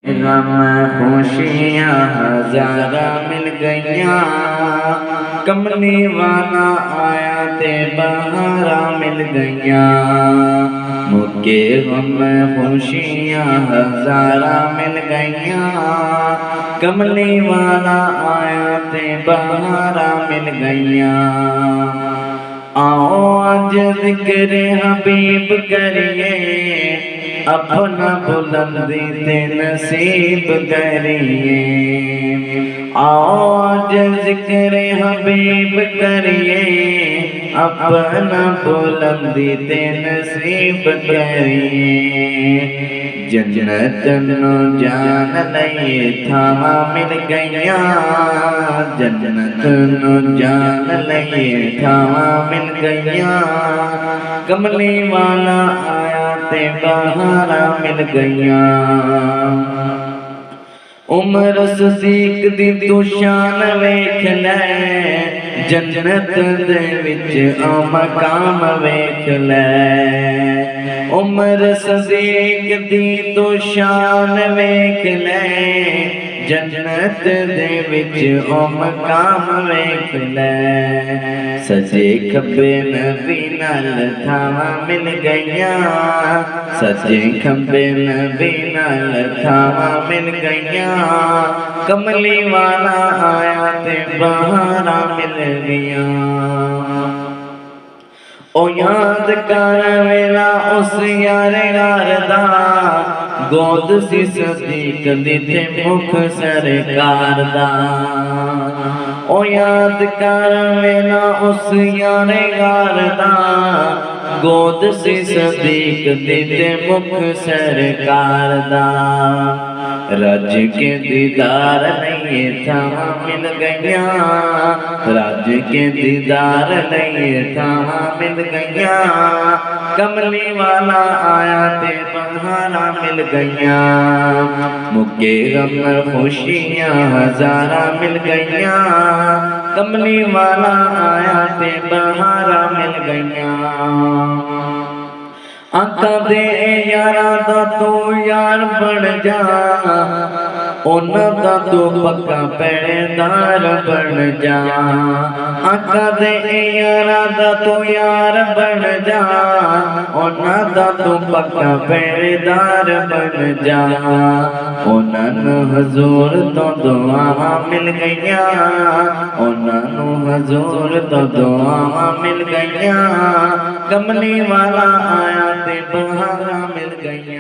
गम खुशियाँ हज़ारा मिल गईयाँ, कमली वाला आया ते बहारा मिल गईयाँ। मुझके गम खुशियाँ हज़ारा मिल गईयाँ, कमली वाला आया ते बहारा मिल गईयाँ। आओ आज ज़िक्र हबीब करिए, अपना बुलंदी ते नसीब करिए। आओ आज ज़िक्र हबीब करिए, अपना बुलंदी ते नसीब करिए। जन्नत नो जान लइए थावा मिल गईयाँ, जन्नत नो जान लइए थावा मिल गईयाँ। कमली वाला आया ते बहारा मिल गईयाँ। उमर सिद्दीक दी तू शान वेख लै, जन्नत दे विच आ मकाम वेख लै। उमर सिद्दीक दी तू शान वेख लै, जन्नत दे विच आ मकाम वेख लै। सजे खब्बे नबी नाल थावां मिल गईयां, सजे खब्बे नबी नाल थावां मिल गईयां। कमली वाला आया ते बहारा मिल गईयां। ओ याद कर वेला उस यारे यार दा, गोद सी सदीक दी ते मुख सरकार दा। ओ याद कर वेला उस यारे यार दा, गोद सी सदीक दी ते मुख सरकार दा। रज के दीदार नहीं थावा मिल गईयां, रज के दीदार नहीं थावा मिल गईयां। कमली वाला आया ते बहारा मिल गईयां। मुके गम खुशियाँ हज़ारा मिल गईयां, कमली वाला आया ते बहारा मिल गईयां। आका दे यारा दा तू यार बन जा, उन्हां दा तू पक्का पहरेदार बन जा। आका दे यारा दा तू यार बन जा, उन्हां दा तू पक्का पहरेदार बन जा। उन्हां नूं हजूर तो दुआवां मिल गईयां, उन्हां नूं हजूर तो दुआवां मिल गईयां। कमली वाला आया ते बहारा मिल गईयां।